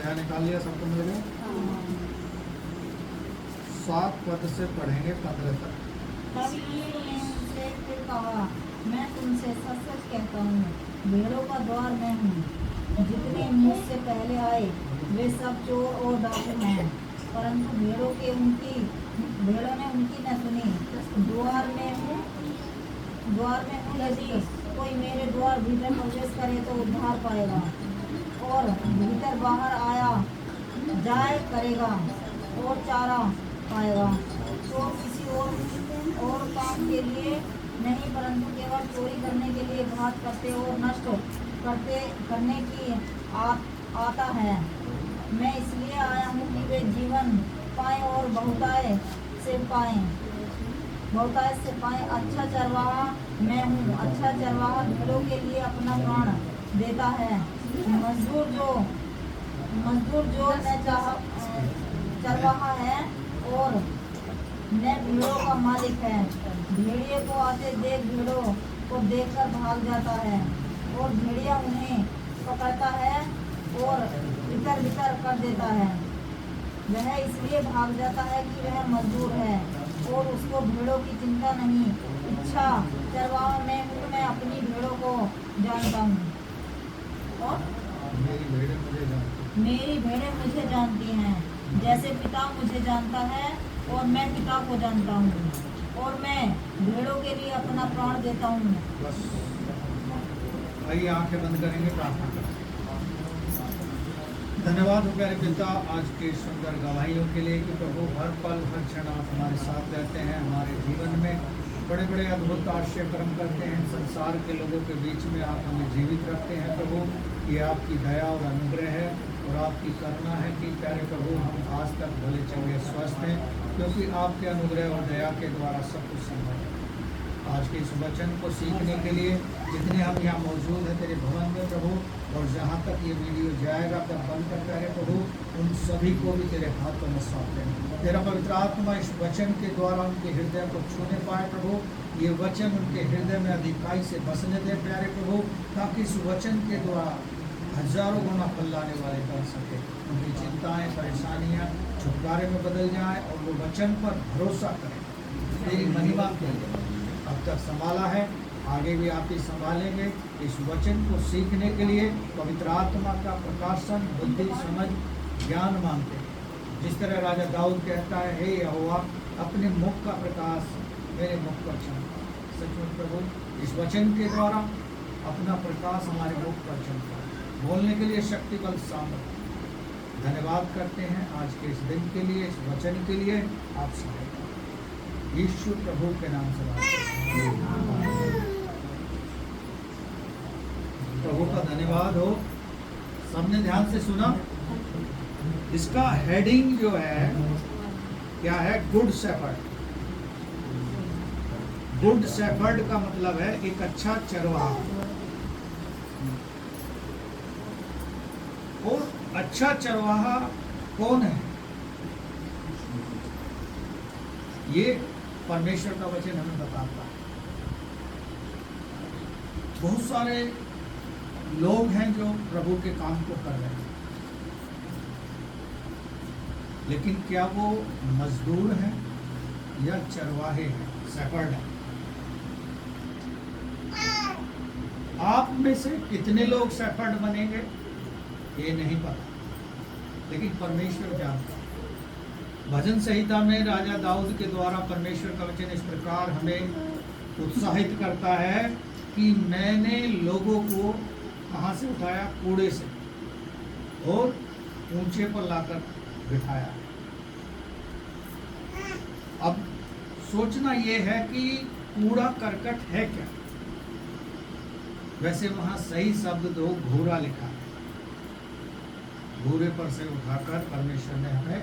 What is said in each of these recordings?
क्या निकाल लिया? सबको मिल गया। 7 पद से पढ़ेंगे 15 तक। तब ईंट ने उनसे फिर कहा, मैं तुमसे सच सच कहता हूँ, भेड़ों का द्वार मैं हूँ। जितने मुझसे पहले आए वे सब चोर और डाकू हैं, परंतु भेड़ों ने उनकी न सुनी। द्वार में हूँ यदि कोई मेरे द्वार भीतर प्रवेश करे तो उद्धार पाएगा और भीतर बाहर आया जाए करेगा और चारा पाएगा। चोर किसी और काम के लिए नहीं, परंतु केवल चोरी करने के लिए, घात करते और नष्ट करने की आता है। मैं इसलिए आया हूँ कि वे जीवन पाएं और बहुतायत से पाएं। अच्छा चरवाहा मैं हूँ। अच्छा चरवाहा भेड़ों के लिए अपना प्राण देता है। मजदूर जो न चरवाहा है और न भेड़ों का मालिक है। भेड़िए को आते देख भेड़ों को देखकर भाग जाता है और भेड़िया उन्हें पकड़ता है और बितर कर देता है। वह इसलिए भाग जाता है कि वह मजदूर है और उसको भेड़ों की चिंता नहीं। अच्छा चरवाहा मैं हूँ, मैं अपनी भेड़ों को जानता हूँ और मेरी भेड़ें मुझे जानती हैं, जैसे पिता मुझे जानता है और मैं पिता को जानता हूँ और मैं भेड़ों के लिए अपना प्राण देता हूँ। बस आइए आंखें बंद करेंगे, प्रार्थना करें। धन्यवाद हो प्यारे पिता आज के सुंदर गवाहियों के लिए कि प्रभु हर पल हर क्षण आप हमारे साथ रहते हैं। हमारे जीवन में बड़े बड़े अद्भुत आश्चर्य कर्म करते हैं। संसार के लोगों के बीच में आप हमें जीवित रखते हैं प्रभु। ये आपकी दया और अनुग्रह है और आपकी करुणा है कि प्यारे प्रभु हम आज तक भले चंगे स्वस्थ हैं, क्योंकि आपके अनुग्रह और दया के द्वारा सब कुछ संभव है। आज के इस वचन को सीखने के लिए जितने हम यहाँ मौजूद हैं तेरे भवन में प्रभु, और जहाँ तक ये वीडियो जाएगा तब बंद कर रहे प्रभु, उन सभी को भी तेरे हाथों में सौंपते हैं। तेरा पवित्र आत्मा इस वचन के द्वारा उनके हृदय को छूने पाए प्रभु। ये वचन उनके हृदय में अधिकाई से बसने दे प्यारे प्रभु, ताकि इस वचन के द्वारा हजारों गुना फल लाने वाले कर सके। उनकी चिंताएं परेशानियां छुटकारे में बदल जाए और वो वचन पर भरोसा करें। तेरी महिमा के लिए अब तक संभाला है, आगे भी आप ही संभालेंगे। इस वचन को सीखने के लिए पवित्र आत्मा का प्रकाशन, बुद्धि, समझ, ज्ञान मांगते हैं। जिस तरह राजा दाऊद कहता है, हे यहोवा अपने मुख का प्रकाश मेरे मुख पर चमका। सचमुच प्रभु इस वचन के द्वारा अपना प्रकाश हमारे मुख पर चमका, बोलने के लिए शक्ति बल सामर्थ्य। धन्यवाद करते हैं आज के इस दिन के लिए, इस वचन के लिए। आप सहायता यीशु प्रभु के नाम से बात करते हैं। प्रभु का धन्यवाद हो। सबने ध्यान से सुना। इसका हेडिंग जो है क्या है? Good shepherd. गुड शेफर्ड का मतलब है एक अच्छा चरवाहा। और अच्छा चरवाहा कौन है? ये परमेश्वर का वचन हमें बताता है। बहुत सारे लोग हैं जो प्रभु के काम को कर रहे हैं, लेकिन क्या वो मजदूर हैं या चरवाहे हैं, शेफर्ड हैं? आप में से कितने लोग शेफर्ड बनेंगे ये नहीं पता, लेकिन परमेश्वर जानता है। भजन संहिता में राजा दाऊद के द्वारा परमेश्वर का वचन इस प्रकार हमें उत्साहित करता है कि मैंने लोगों को कहाँ से उठाया? कूड़े से, और ऊंचे पर लाकर बिठाया। अब सोचना यह है कि कूड़ा करकट है क्या? वैसे वहां सही शब्द तो घूरा लिखा है। घूरे पर से उठाकर परमेश्वर ने हमें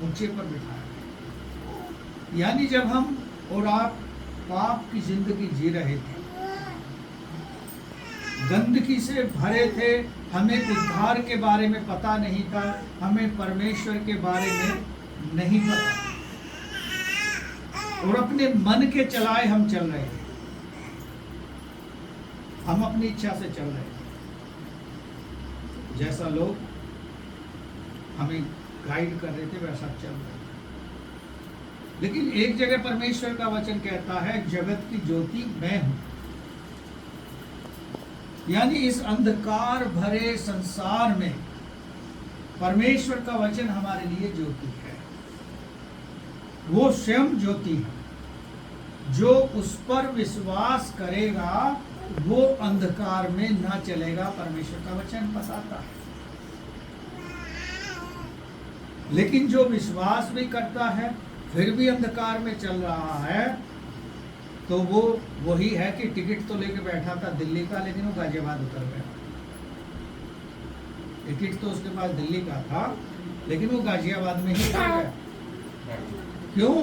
ऊंचे पर बिठाया। यानी जब हम और आप पाप की जिंदगी जी रहे थे, गंदगी से भरे थे, हमें उद्धार के बारे में पता नहीं था, हमें परमेश्वर के बारे में नहीं पता, और अपने मन के चलाए हम चल रहे थे। हम अपनी इच्छा से चल रहे थे। जैसा लोग हमें गाइड कर रहे थे वैसा चल रहा था। लेकिन एक जगह परमेश्वर का वचन कहता है जगत की ज्योति मैं हूं, यानी इस अंधकार भरे संसार में परमेश्वर का वचन हमारे लिए ज्योति है। वो स्वयं ज्योति है, जो उस पर विश्वास करेगा वो अंधकार में ना चलेगा, परमेश्वर का वचन बताता है। लेकिन जो विश्वास भी करता है फिर भी अंधकार में चल रहा है, तो वो वही है कि टिकट तो लेके बैठा था दिल्ली का, लेकिन वो गाजियाबाद उतर गया। टिकट तो उसके पास दिल्ली का था, लेकिन वो गाजियाबाद में ही उतर गया। क्यों?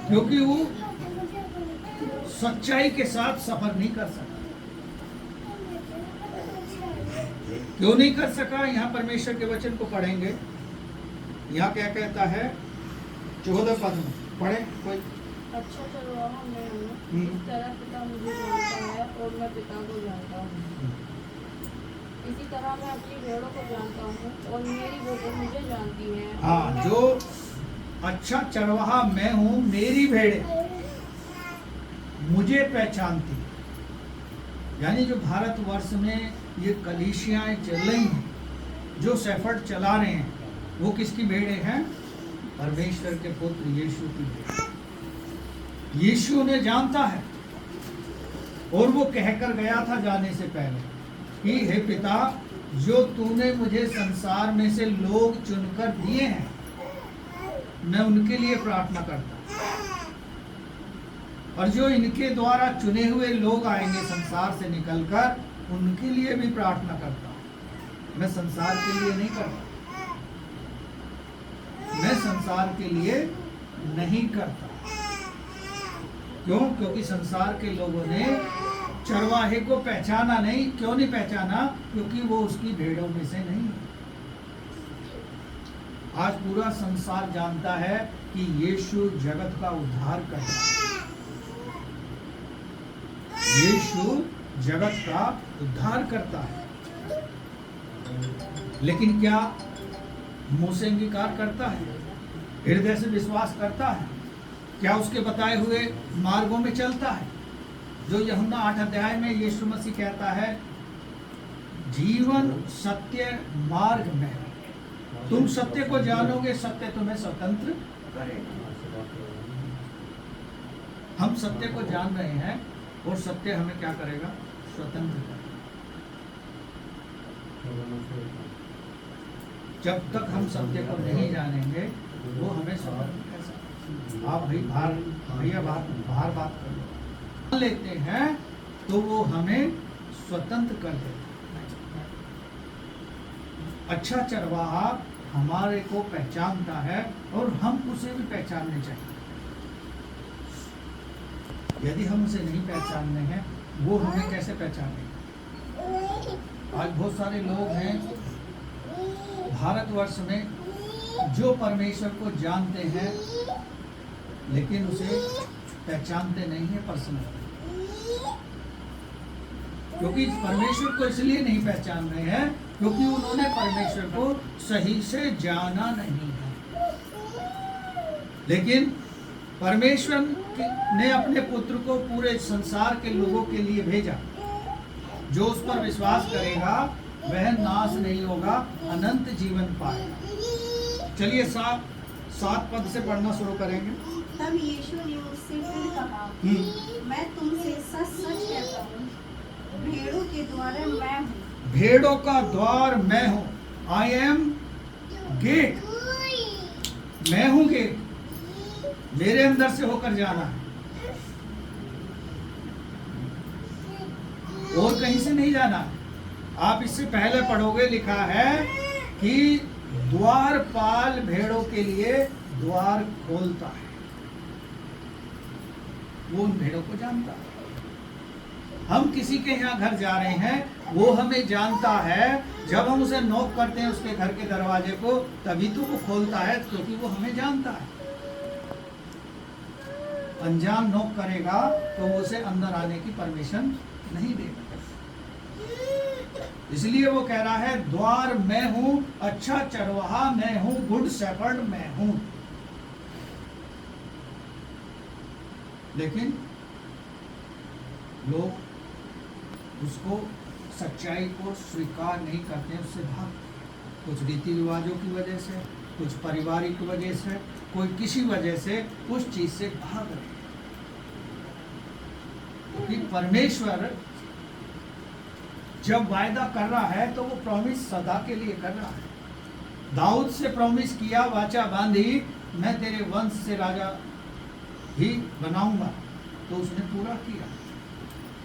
क्योंकि वो सच्चाई के साथ सफर नहीं कर सका। क्यों नहीं कर सका? यहाँ परमेश्वर के वचन को पढ़ेंगे। यहाँ क्या कहता है 14 पद में, पढ़े कोई। अच्छा चरवाहा मैं हूँ, इस तरह पिता मुझे जानता है और मैं पिता को जानता हूँ। इसी तरह मैं अपनी भेड़ों को जानता हूँ और मेरी भेड़ें मुझे जानती हैं। हाँ, जो अच्छा चरवाहा मैं हूँ, मेरी भेड़ें मुझे पहचानती। यानी जो भारतवर्ष में ये कलीसियाएं चल रही हैं, जो शेफर्ड चला रहे हैं, वो किसकी भेड़ें हैं? परमेश्वर के पुत्र यीशु की भेड़ें। यीशु ने जानता है और वो कहकर गया था जाने से पहले कि हे पिता, जो तूने मुझे संसार में से लोग चुनकर दिए हैं, मैं उनके लिए प्रार्थना करता हूं। और जो इनके द्वारा चुने हुए लोग आएंगे संसार से निकलकर, उनके लिए भी प्रार्थना करता हूं। मैं संसार के लिए नहीं करता, मैं संसार के लिए नहीं करता। क्यों? क्योंकि संसार के लोगों ने चरवाहे को पहचाना नहीं। क्यों नहीं पहचाना? क्योंकि वो उसकी भेड़ों में से नहीं है। आज पूरा संसार जानता है कि यीशु जगत का उद्धार करता है। यीशु जगत का उद्धार करता है। लेकिन क्या मुंह से अंगीकार करता है? हृदय से विश्वास करता है? क्या उसके बताए हुए मार्गों में चलता है? जो यूहन्ना 8 अध्याय में यीशु मसीह कहता है, जीवन सत्य मार्ग में तुम सत्य को जानोगे, सत्य तुम्हें स्वतंत्र करेगा। हम सत्य को जान रहे हैं और सत्य हमें क्या करेगा? स्वतंत्र करेगा। जब तक हम सत्य को नहीं जानेंगे वो हमें स्वतंत्र कैसा? आप भाई भैया बाहर बात कर लो लेते हैं तो वो हमें स्वतंत्र कर देता है। अच्छा चरवाहा हमारे को पहचानता है और हम उसे भी पहचानने चाहिए। यदि हम उसे नहीं पहचानने हैं, वो हमें कैसे पहचानेंगे? आज बहुत सारे लोग हैं भारतवर्ष में जो परमेश्वर को जानते हैं लेकिन उसे पहचानते नहीं है पर्सनल। क्योंकि परमेश्वर को इसलिए नहीं पहचान रहे हैं क्योंकि उन्होंने परमेश्वर को सही से जाना नहीं है। लेकिन परमेश्वर ने अपने पुत्र को पूरे संसार के लोगों के लिए भेजा। जो उस पर विश्वास करेगा वह नाश नहीं होगा, अनंत जीवन पाएगा। चलिए 7 पद से पढ़ना शुरू करेंगे। तब यीशु ने उससे फिर कहा, मैं तुमसे सच सच कहता हूँ, भेड़ों के द्वार मैं हूँ। भेड़ों का द्वार मैं हूँ। I am gate. मैं हूँ गेट। मेरे अंदर से होकर जाना है और कहीं से नहीं जाना है। आप इससे पहले पढ़ोगे, लिखा है कि द्वारपाल भेड़ों के लिए द्वार खोलता है। वो उन भेड़ों को जानता है। हम किसी के यहाँ घर जा रहे हैं, वो हमें जानता है। जब हम उसे नॉक करते हैं उसके घर के दरवाजे को, तभी तो वो खोलता है, क्योंकि वो हमें जानता है। अनजान नॉक करेगा तो वो उसे अंदर आने की परमिशन नहीं देगा। इसलिए वो कह रहा है द्वार मैं हूं, अच्छा चरवाहा मैं हूं, गुड शेफर्ड मैं हूं। लेकिन लोग उसको, सच्चाई को स्वीकार नहीं करते, उससे भागते। कुछ रीति रिवाजों की वजह से, कुछ पारिवारिक वजह से, कोई किसी वजह से उस चीज से भाग रहे। क्योंकि परमेश्वर जब वायदा कर रहा है तो वो प्रॉमिस सदा के लिए कर रहा है। दाऊद से प्रॉमिस किया, वाचा बांधी, मैं तेरे वंश से राजा ही बनाऊंगा, तो उसने पूरा किया।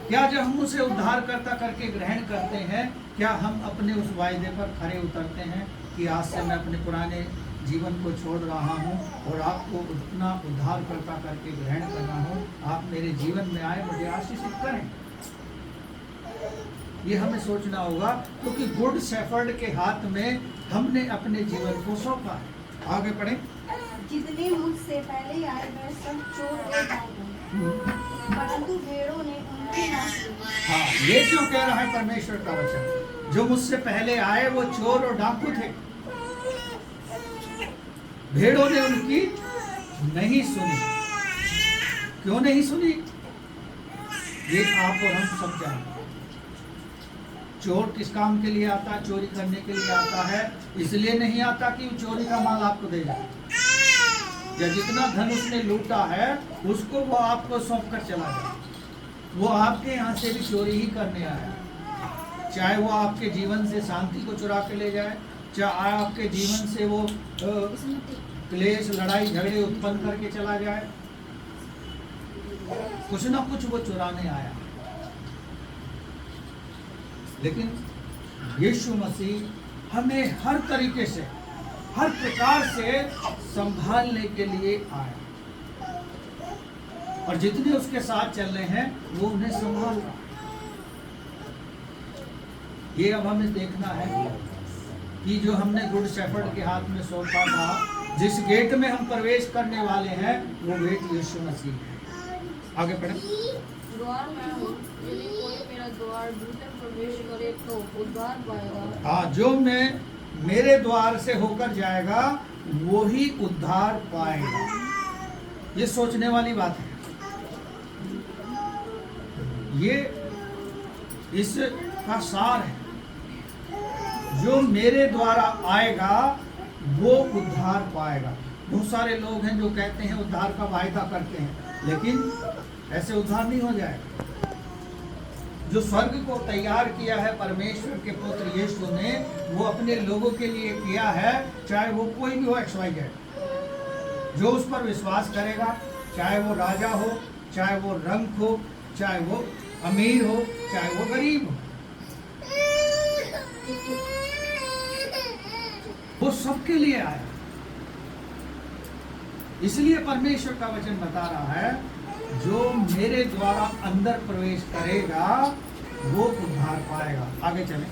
क्या जब हम उसे उद्धारकर्ता करके ग्रहण करते हैं, क्या हम अपने उस वायदे पर खरे उतरते हैं कि आज से मैं अपने पुराने जीवन को छोड़ रहा हूं और आपको उतना उद्धारकर्ता करके ग्रहण कर रहा हूं, आप मेरे जीवन में आए, मुझे आशीषित करें। ये हमें सोचना होगा, क्योंकि गुड शेफर्ड के हाथ में हमने अपने जीवन को सौंपा है। आगे पढ़ें। जितने मुझसे पहले आए वह सब चोर हो जाएंगे, परंतु भेड़ों ने उनकी ना सुनी। हाँ, ये क्यों कह रहा है परमेश्वर का वचन? जो मुझसे पहले आए वो चोर और डाकू थे, भेड़ों ने उनकी नहीं सुनी। क्यों नहीं सुनी? ये आप और हम सब जानते हैं। चोर किस काम के लिए आता है? चोरी करने के लिए आता है। इसलिए नहीं आता कि वो चोरी का माल आपको दे जाए, या जितना धन उसने लूटा है उसको वो आपको सौंप कर चला जाए। वो आपके यहाँ से भी चोरी ही करने आया, चाहे वो आपके जीवन से शांति को चुरा के ले जाए, चाहे आपके जीवन से वो क्लेश, लड़ाई झगड़े उत्पन्न करके चला जाए, कुछ ना कुछ वो चुराने आया। लेकिन यीशु मसीह हमें हर तरीके से, हर प्रकार से संभालने के लिए आया, और जितने उसके साथ चल रहे हैं वो उन्हें संभाल रहा है। ये अब हमें देखना है कि जो हमने गुड शेफर्ड के हाथ में सौंपा था, जिस गेट में हम प्रवेश करने वाले हैं, वो गेट यीशु मसीह है। आगे बढ़े। द्वार मैं हूँ, यदि कोई मेरा द्वार भीतर प्रवेश करे तो उद्धार पाएगा। हाँ, जो मैं मेरे द्वार से होकर जाएगा वो ही उद्धार पाएगा। ये सोचने वाली बात है। ये इसका सार है। जो मेरे द्वारा आएगा वो उद्धार पाएगा। बहुत सारे लोग हैं जो कहते हैं उद्धार का वायदा करते हैं, लेकिन ऐसे उद्धार नहीं हो जाएगा। जो स्वर्ग को तैयार किया है परमेश्वर के पुत्र यीशु ने, वो अपने लोगों के लिए किया है, चाहे वो कोई भी हो, XYZ। जो उस पर विश्वास करेगा, चाहे वो राजा हो, चाहे वो रंग हो, चाहे वो अमीर हो, चाहे वो गरीब हो, वो सबके लिए आया। इसलिए परमेश्वर का वचन बता रहा है, जो मेरे द्वारा अंदर प्रवेश करेगा वो उद्धार पाएगा। आगे चलें।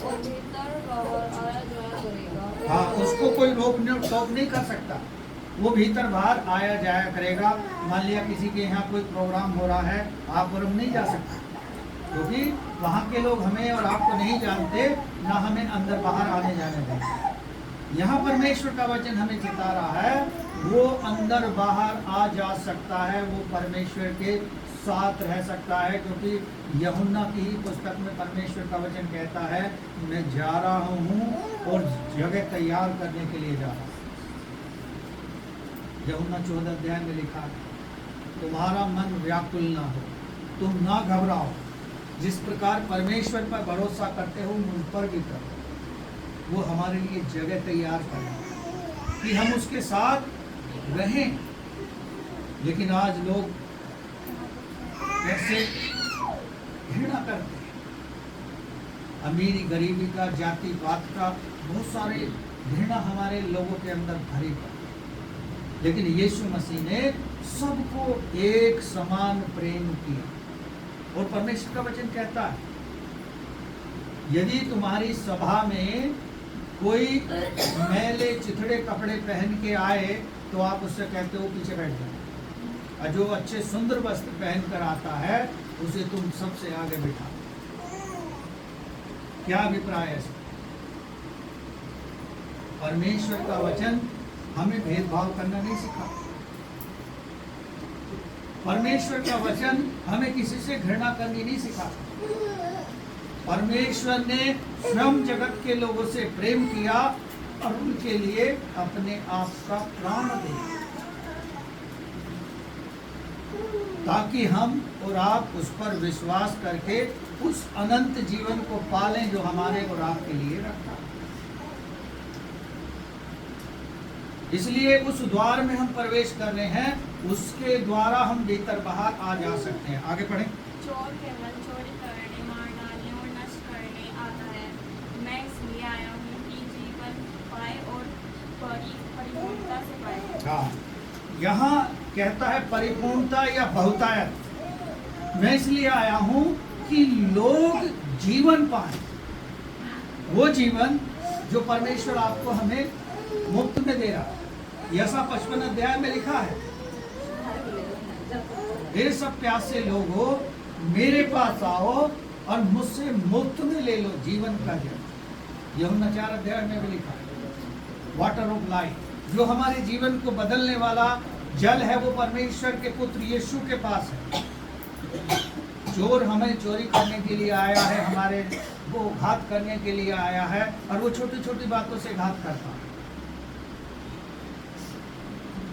और भीतर बाहर आया जाया करेगा। हाँ, उसको कोई रोक नहीं कर सकता। वो भीतर बाहर आया जाया करेगा। मान लिया किसी के यहाँ कोई प्रोग्राम हो रहा है, आप और हम नहीं जा सकते, क्योंकि वहाँ के लोग हमें और आपको नहीं जानते, ना हमें अंदर बाहर आने जाने देंगे। यहाँ परमेश्वर का वचन हमें चिता रहा है, वो अंदर बाहर आ जा सकता है, वो परमेश्वर के साथ रह सकता है। क्योंकि यूहन्ना की ही पुस्तक में परमेश्वर का वचन कहता है, मैं जा रहा हूँ और जगह तैयार करने के लिए जा रहा हूँ। यूहन्ना 14 अध्याय में लिखा है, तुम्हारा मन व्याकुल ना हो, तुम ना घबराओ, जिस प्रकार परमेश्वर पर भरोसा करते हो मुझ पर भी करो। वो हमारे लिए जगह तैयार करें कि हम उसके साथ रहें। लेकिन आज लोग कैसे घृणा करते हैं, अमीरी गरीबी का, जाति पात का, बहुत सारे घृणा हमारे लोगों के अंदर भरी पड़ी। लेकिन यीशु मसीह ने सबको एक समान प्रेम किया। और परमेश्वर का वचन कहता है, यदि तुम्हारी सभा में कोई मैले चिथड़े कपड़े पहन के आए तो आप उससे कहते हो पीछे बैठ जाओ, और जो अच्छे सुंदर वस्त्र पहन कर आता है उसे तुम सबसे आगे बिठा। क्या अभिप्राय है? परमेश्वर का वचन हमें भेदभाव करना नहीं सिखा। परमेश्वर का वचन हमें किसी से घृणा करनी नहीं सिखा। परमेश्वर ने स्वयं जगत के लोगों से प्रेम किया और उनके लिए अपने आप का प्राण दिया, ताकि हम और आप उस पर विश्वास करके उस अनंत जीवन को पालें जो हमारे और आपके लिए रखा। इसलिए उस द्वार में हम प्रवेश कर रहे हैं, उसके द्वारा हम भीतर बाहर आ जा सकते हैं। आगे पढ़ें। चोर केवल चोरी करने, मार डालने और नष्ट करने आता है। मैं इसलिए आया हूँ कि जीवन पाए और परिपूर्णता से पाए। हाँ, यहाँ कहता है परिपूर्णता या बहुतायत। मैं इसलिए आया हूँ कि लोग जीवन पाए, वो जीवन जो परमेश्वर आपको हमें मुफ्त में दे रहा। यसा 55 अध्याय में लिखा है, हे सब प्यासे लोगों मेरे पास आओ और मुझसे मुफ्त में ले लो जीवन का जल। यूहन्ना 4 अध्याय में भी लिखा है, वाटर ऑफ लाइफ। जो हमारे जीवन को बदलने वाला जल है वो परमेश्वर के पुत्र यीशु के पास है। चोर हमें चोरी करने के लिए आया है, हमारे वो घात करने के लिए आया है, और वो छोटी छोटी बातों से घात करता है,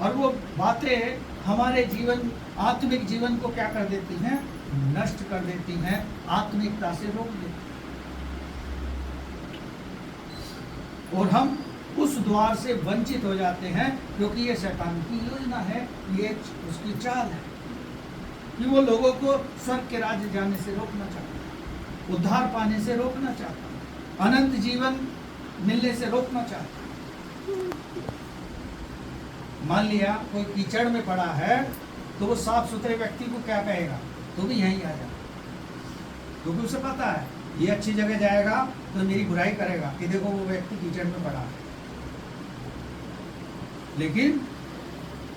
और वो बातें हमारे जीवन आत्मिक जीवन को क्या कर देती हैं? नष्ट कर देती हैं, आत्मिकता से रोक देती हैं, और हम उस द्वार से वंचित हो जाते हैं, क्योंकि ये शैतान की योजना है, ये उसकी चाल है कि वो लोगों को स्वर्ग के राज्य जाने से रोकना चाहता है, उद्धार पाने से रोकना चाहता है, अनंत जीवन मिलने से रोकना चाहता है। मान लिया कोई कीचड़ में पड़ा है तो वो साफ सुथरे व्यक्ति को क्या कहेगा? तू भी यहीं आ जा, क्योंकि उसे पता है ये अच्छी जगह जाएगा तो मेरी बुराई करेगा कि देखो वो व्यक्ति कीचड़ में पड़ा है। लेकिन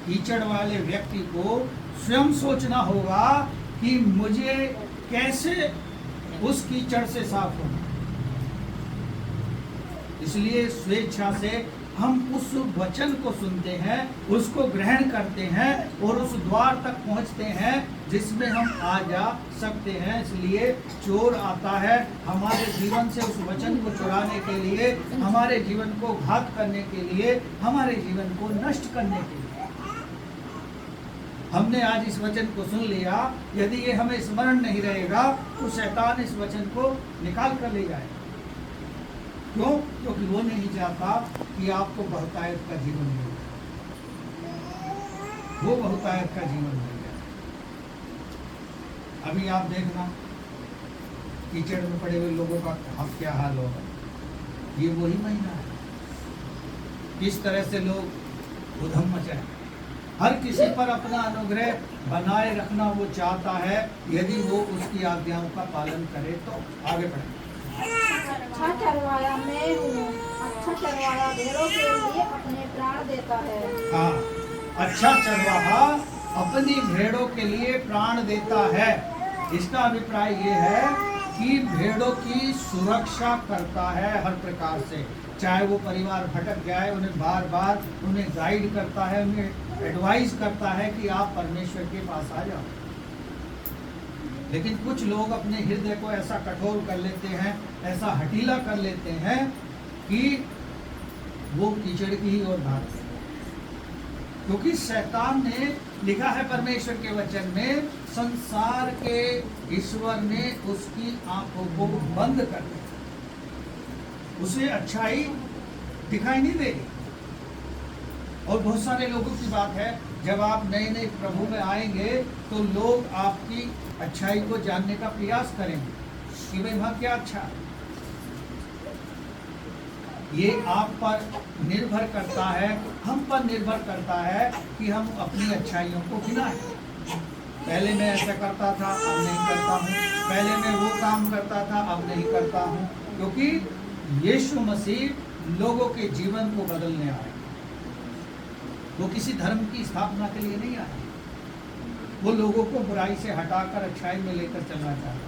कीचड़ वाले व्यक्ति को स्वयं सोचना होगा कि मुझे कैसे उस कीचड़ से साफ होना। इसलिए स्वेच्छा से हम उस वचन को सुनते हैं, उसको ग्रहण करते हैं और उस द्वार तक पहुंचते हैं जिसमें हम आ जा सकते हैं। इसलिए चोर आता है हमारे जीवन से उस वचन को चुराने के लिए, हमारे जीवन को घात करने के लिए, हमारे जीवन को नष्ट करने के लिए। हमने आज इस वचन को सुन लिया, यदि ये हमें स्मरण नहीं रहेगा तो शैतान इस वचन को निकाल कर ले जाएगा। क्यों? क्योंकि वो नहीं चाहता कि आपको बहुतायत का जीवन मिले, वो बहुतायत का जीवन मिल जाए। अभी आप देखना कीचड़ में पड़े हुए लोगों का अब क्या हाल होगा। ये वही महीना है, किस तरह से लोग उधम मचाए। हर किसी पर अपना अनुग्रह बनाए रखना वो चाहता है, यदि वो उसकी आज्ञाओं का पालन करे तो। आगे बढ़े। अच्छा चरवाया मैं हूँ, अच्छा चरवाया भेड़ों के लिए अपने प्राण देता है। हाँ, अच्छा चरवाहा अपनी भेड़ों के लिए प्राण देता है। इसका अभिप्राय ये है कि भेड़ों की सुरक्षा करता है हर प्रकार से, चाहे वो परिवार भटक जाए, उन्हें बार बार उन्हें गाइड करता है, उन्हें एडवाइस करता है कि आप परमेश्वर के पास आ जाओ। लेकिन कुछ लोग अपने हृदय को ऐसा कठोर कर लेते हैं, ऐसा हठीला कर लेते हैं कि वो कीचड़ की ही ओर भागते हैं। क्योंकि शैतान ने लिखा है परमेश्वर के वचन में, संसार के ईश्वर ने उसकी आंखों को बंद कर दिया, उसे अच्छाई दिखाई नहीं देगी। और बहुत सारे लोगों की बात है, जब आप नए नए प्रभु में आएंगे तो लोग आपकी अच्छाई को जानने का प्रयास करेंगे कि भाई वहाँ क्या अच्छा है। ये आप पर निर्भर करता है, हम पर निर्भर करता है कि हम अपनी अच्छाइयों को गिनाएं। पहले मैं ऐसा करता था, अब नहीं करता हूँ, पहले मैं वो काम करता था, अब नहीं करता हूँ। क्योंकि यीशु मसीह लोगों के जीवन को बदलने आए, वो किसी धर्म की स्थापना के लिए नहीं आए, वो लोगों को बुराई से हटाकर अच्छाई में लेकर चलना चाहता है।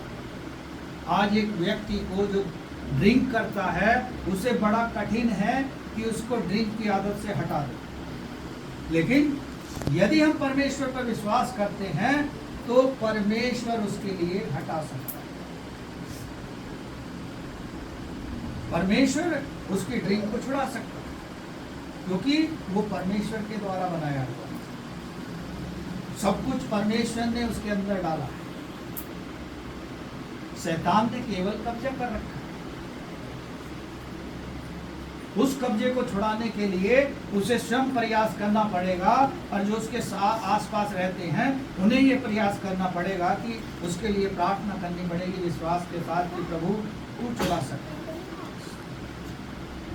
आज एक व्यक्ति को जो ड्रिंक करता है उसे बड़ा कठिन है कि उसको ड्रिंक की आदत से हटा दे। लेकिन यदि हम परमेश्वर पर विश्वास करते हैं तो परमेश्वर उसके लिए हटा सकता है। परमेश्वर उसकी ड्रिंक को छुड़ा सकता है, क्योंकि वो परमेश्वर के द्वारा बनाया हुआ है। सब कुछ परमेश्वर ने उसके अंदर डाला है। शैतान ने केवल कब्जा कर रखा है। उस कब्जे को छुड़ाने के लिए उसे स्वयं प्रयास करना पड़ेगा, और जो उसके आसपास रहते हैं उन्हें ये प्रयास करना पड़ेगा कि उसके लिए प्रार्थना करनी पड़ेगी विश्वास के साथ कि प्रभु तू छुड़ा सकता है।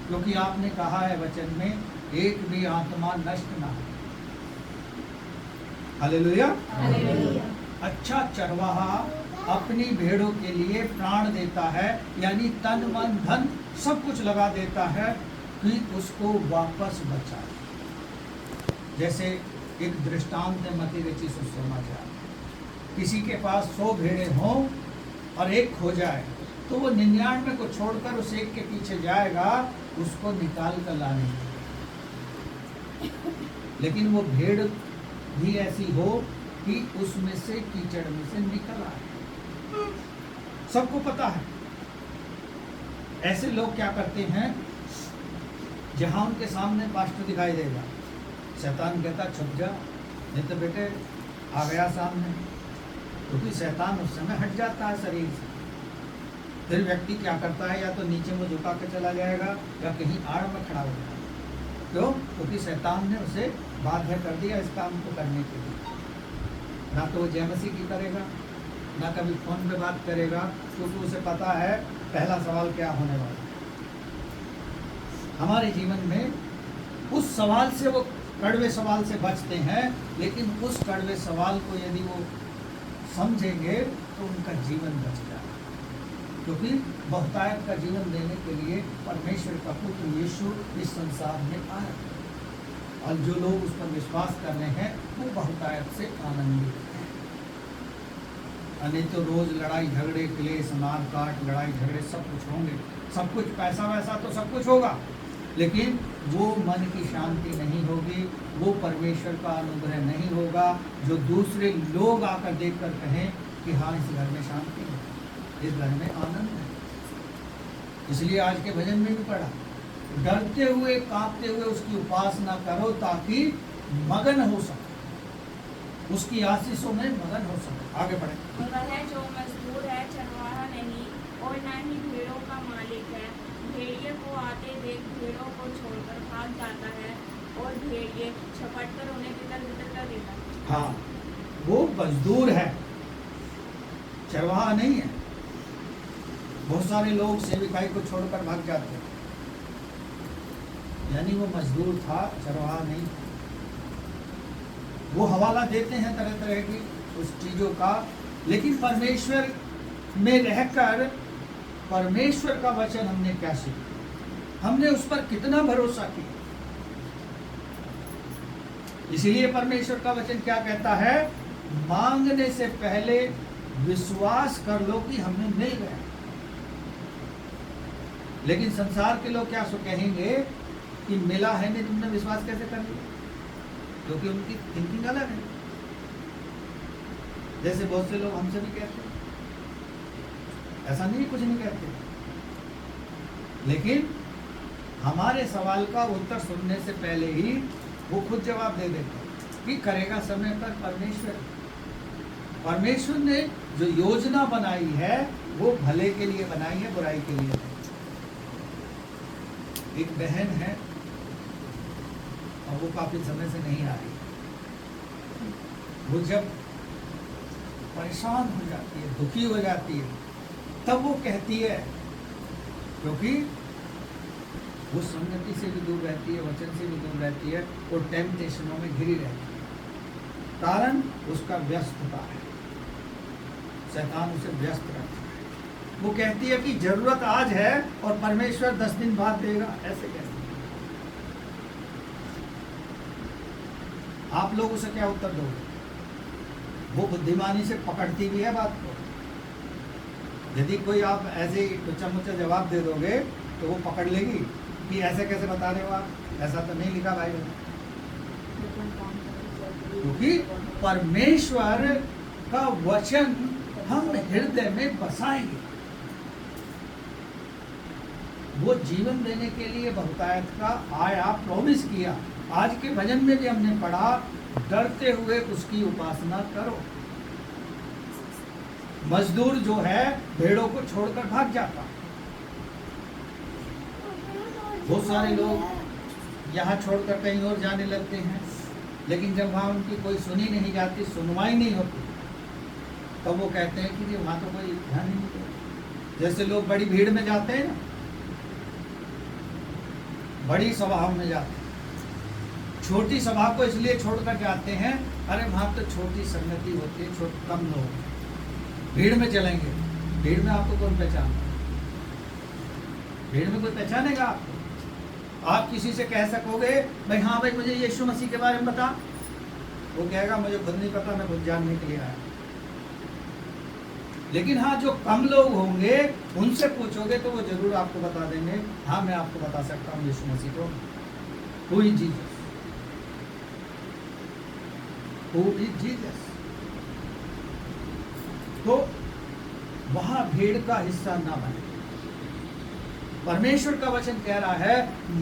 क्योंकि आपने कहा है वचन में, एक भी आत्मा नष्ट ना हो। हालेलुया। अच्छा चरवाहा अपनी भेड़ों के लिए प्राण देता है, यानी तन मन धन सब कुछ लगा देता है कि उसको वापस बचाए। जैसे एक दृष्टांत है मत्ती रची सुसमाचार, किसी के पास 100 भेड़ें हों और एक खो जाए तो वो 99 को छोड़कर उस एक के पीछे जाएगा, उसको निकाल कर लाने। लेकिन वो भेड़ भी ऐसी हो कि उसमें से कीचड़ में से निकल आए। सबको पता है। ऐसे लोग क्या करते हैं, जहां उनके सामने पास्टर दिखाई देगा, शैतान कहता छुप जा, नहीं तो बेटे आ गया सामने, क्योंकि शैतान उस समय हट जाता है शरीर से। फिर व्यक्ति क्या करता है, या तो नीचे मुंह झुका के चला जाएगा या कहीं आड़ में खड़ा हो जाएगा। क्यों? क्योंकि शैतान ने उसे बाध्य कर दिया इस काम को करने के लिए। ना तो वो जय मसीह की करेगा, ना कभी फोन पे बात करेगा, क्योंकि उसे पता है पहला सवाल क्या होने वाला है। हमारे जीवन में उस सवाल से, वो कड़वे सवाल से बचते हैं, लेकिन उस कड़वे सवाल को यदि वो समझेंगे तो उनका जीवन बच जाएगा। क्योंकि बहुतायत का जीवन देने के लिए परमेश्वर का पुत्र यीशु इस संसार में आया, और जो लोग उस पर विश्वास कर रहे हैं वो बहुतायत से आनंदित हैं। नहीं तो रोज लड़ाई झगड़े, क्लेश, मार काट, लड़ाई झगड़े सब कुछ होंगे, सब कुछ पैसा वैसा तो सब कुछ होगा, लेकिन वो मन की शांति नहीं होगी, वो परमेश्वर का अनुग्रह नहीं होगा जो दूसरे लोग आकर देखकर कहें कि हाँ इस घर में शांति है, इस घर में आनंद है। इसलिए आज के भजन में भी पढ़ा, डरते हुए कांपते हुए उसकी उपासना करो ताकि मगन हो सके, उसकी आशीषों में मगन हो सके। आगे बढ़े। वह जो मजदूर है चरवाहा नहीं और न ही भेड़ों का मालिक है, भेड़िए को आते देख भेड़ों को छोड़कर भाग जाता है और भेड़िए छपट कर उन्हें तितर बितर कर देता है। हाँ, वो मजदूर है, चरवाहा नहीं है। बहुत सारे लोग सेविकाई को छोड़कर भाग जाते हैं, यानी वो मजदूर था, चरवाहा नहीं। वो हवाला देते हैं तरह तरह की उस चीजों का, लेकिन परमेश्वर में रहकर परमेश्वर का वचन हमने क्या सीखा, हमने उस पर कितना भरोसा किया। इसीलिए परमेश्वर का वचन क्या कहता है, मांगने से पहले विश्वास कर लो कि हमें मिल गया। लेकिन संसार के लोग क्या कहेंगे कि मिला है नहीं, तुमने विश्वास कैसे कर लिया? क्योंकि उनकी थिंकिंग अलग है। जैसे बहुत से लोग हमसे भी कहते हैं, ऐसा नहीं कुछ नहीं कहते, लेकिन हमारे सवाल का उत्तर सुनने से पहले ही वो खुद जवाब दे देते हैं कि करेगा समय पर परमेश्वर। परमेश्वर ने जो योजना बनाई है वो भले के लिए बनाई है, बुराई के लिए नहीं। एक बहन है और वो काफी समय से नहीं आ रही। वो जब परेशान हो जाती है, दुखी हो जाती है, तब वो कहती है, क्योंकि वो संगति से भी दूर रहती है, वचन से भी दूर रहती है और टेम्पटेशनों में घिरी रहती है। कारण उसका व्यस्तता है, शैतान उसे व्यस्त रखता है। वो कहती है कि जरूरत आज है और परमेश्वर 10 दिन बाद देगा, ऐसे कहती है। आप लोग उसे क्या उत्तर दोगे? वो बुद्धिमानी से पकड़ती भी है बात को, यदि कोई आप ऐसे ही टुच्चा मुच्चा जवाब दे दोगे तो वो पकड़ लेगी कि ऐसे कैसे बता रहे हो आप, ऐसा तो नहीं लिखा भाई। क्योंकि परमेश्वर का वचन हम हृदय में बसाएंगे, वो जीवन देने के लिए बहुतायत का आया, प्रॉमिस किया। आज के भजन में भी हमने पढ़ा, डरते हुए उसकी उपासना करो। मजदूर जो है भेड़ों को छोड़कर भाग जाता। बहुत सारे लोग यहाँ छोड़कर कहीं और जाने लगते हैं, लेकिन जब वहाँ उनकी कोई सुनी नहीं जाती, सुनवाई नहीं होती, तब वो कहते हैं कि वहाँ तो कोई ध्यान नहीं देता। जैसे लोग बड़ी भीड़ में जाते हैं ना, बड़ी सभाओं में जाते हैं, छोटी सभा को इसलिए छोड़कर जाते हैं, अरे वहाँ तो छोटी संगति होती है, कम लोग, भीड़ में चलेंगे। भीड़ में आपको कौन पहचानता? भीड़ में कोई पहचानेगा आपको? आप किसी से कह सकोगे भाई हाँ भाई मुझे यीशु मसीह के बारे में बता, वो कहेगा मुझे खुद नहीं पता, मैं खुद जानने के लिए आया। लेकिन हाँ, जो कम लोग होंगे उनसे पूछोगे तो वो जरूर आपको बता देंगे, हाँ मैं आपको बता सकता हूँ यीशु मसीह को, who is Jesus, who is Jesus. तो वहां भीड़ का हिस्सा ना बने। परमेश्वर का वचन कह रहा है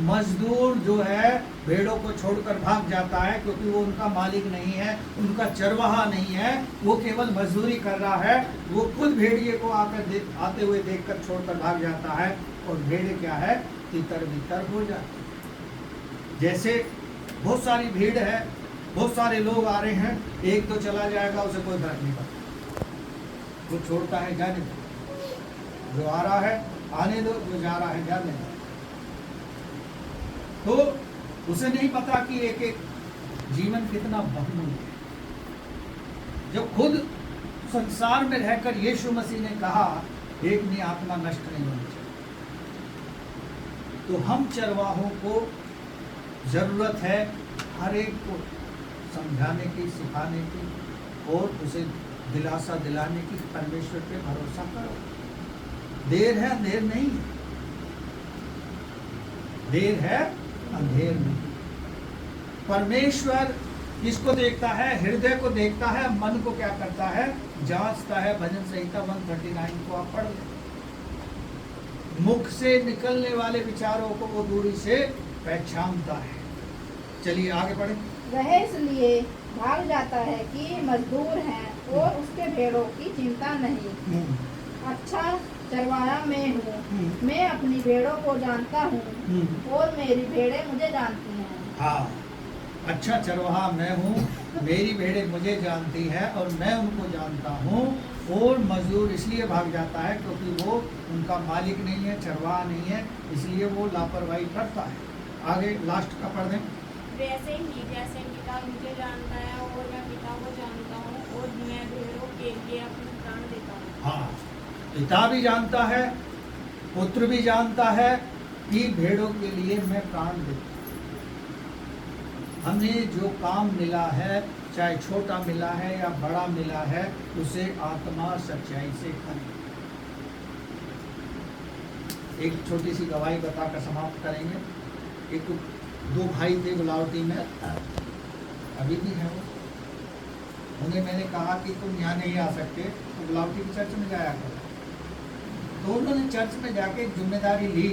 मजदूर जो है भेड़ों को छोड़कर भाग जाता है, क्योंकि वो उनका मालिक नहीं है, उनका चरवाहा नहीं है, वो केवल मजदूरी कर रहा है। वो खुद भेड़िए को आते हुए देखकर छोड़कर भाग जाता है, और भेड़ क्या है, तितर बितर हो जाती है। जैसे बहुत सारी भीड़ है, बहुत सारे लोग आ रहे हैं, एक तो चला जाएगा, उसे कोई फर्क नहीं पड़ता, वो छोड़ता है जाने दो, जो आ रहा है आने दो, जो जा रहा है जाने दो। तो उसे नहीं पता कि एक एक जीवन कितना बहुमूल्य है। जब खुद संसार में रहकर यीशु मसीह ने कहा एक भी आत्मा नष्ट नहीं होनी चाहिए, तो हम चरवाहों को जरूरत है हर एक को समझाने की, सिखाने की, और उसे दिलासा दिलाने की, परमेश्वर पे भरोसा करो। देर है अंधेर नहीं, देर है अंधेर नहीं। परमेश्वर किसको देखता है? हृदय को देखता है, मन को क्या करता है? जांचता है। भजन संहिता 139 को आप पढ़ लें। मुख से निकलने वाले विचारों को वो दूरी से पहचानता है। चलिए आगे बढ़े। वह इसलिए भाग जाता है कि मजदूर हैं और उसके भेड़ों की चिंता नहीं। अच्छा चरवाहा मैं हूँ, मैं अपनी भेड़ों को जानता हूँ और मेरी भेड़ें मुझे जानती हैं। हाँ, अच्छा चरवाहा मैं हूँ, मेरी भेड़ें मुझे जानती है और मैं उनको जानता हूँ। और मजदूर इसलिए भाग जाता है क्योंकि वो उनका मालिक नहीं है, चरवाहा नहीं है, इसलिए वो लापरवाही करता है। आगे लास्ट का पढ़ दें। वैसे ही जैसे पिता मुझे जानता है और मैं पिता को जानता हूँ और मैं भेड़ों के लिए अपने प्राण देता हूँ। हाँ, पिता भी जानता है, पुत्र भी जानता है कि भेड़ों के लिए मैं प्राण देता हूँ। हमें जो काम मिला है, चाहे छोटा मिला है या बड़ा मिला है, उसे आत्मा सच्चाई से करें। एक छोटी सी गवाही बताकर समाप्त करेंगे। एक दो भाई थे गुलावटी में, अभी भी है वो। उन्हें मैंने कहा कि तुम यहाँ नहीं आ सकते, तो गुलावटी की चर्च में जाया करो। तो उन्होंने चर्च में जाके जिम्मेदारी ली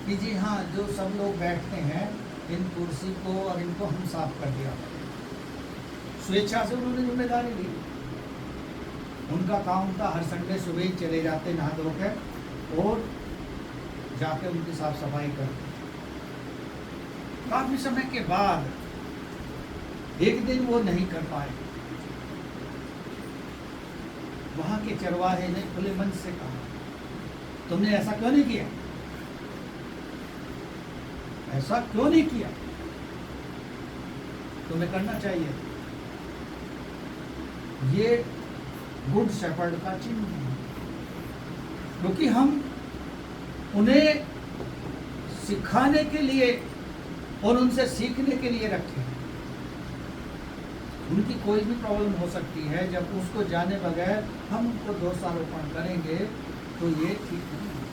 कि जी हाँ, जो सब लोग बैठते हैं इन कुर्सी को और इनको हम साफ कर दिया। स्वेच्छा से उन्होंने जिम्मेदारी ली। उनका काम था हर संडे सुबह ही चले जाते नहा धोकर और जाके उनकी साफ सफाई करते। काफी समय के बाद एक दिन वो नहीं कर पाए। वहां के चरवाहे ने खुले मन से कहा, तुमने ऐसा क्यों नहीं किया? ऐसा क्यों नहीं किया? तुम्हें करना चाहिए। ये गुड शेपर्ड का चिन्ह है, क्योंकि हम उन्हें सिखाने के लिए और उनसे सीखने के लिए रखे। उनकी कोई भी प्रॉब्लम हो सकती है, जब उसको जाने बगैर हम उनको दोषारोपण करेंगे तो ये ठीक नहीं है।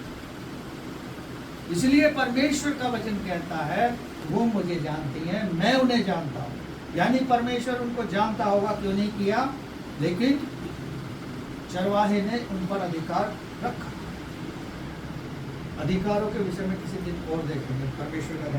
इसलिए परमेश्वर का वचन कहता है वो मुझे जानती हैं, मैं उन्हें जानता हूँ। यानी परमेश्वर उनको जानता होगा, क्यों नहीं किया, लेकिन चरवाहे ने उन पर अधिकार रखा। अधिकारों के विषय में किसी दिन और देखेंगे। परमेश्वर का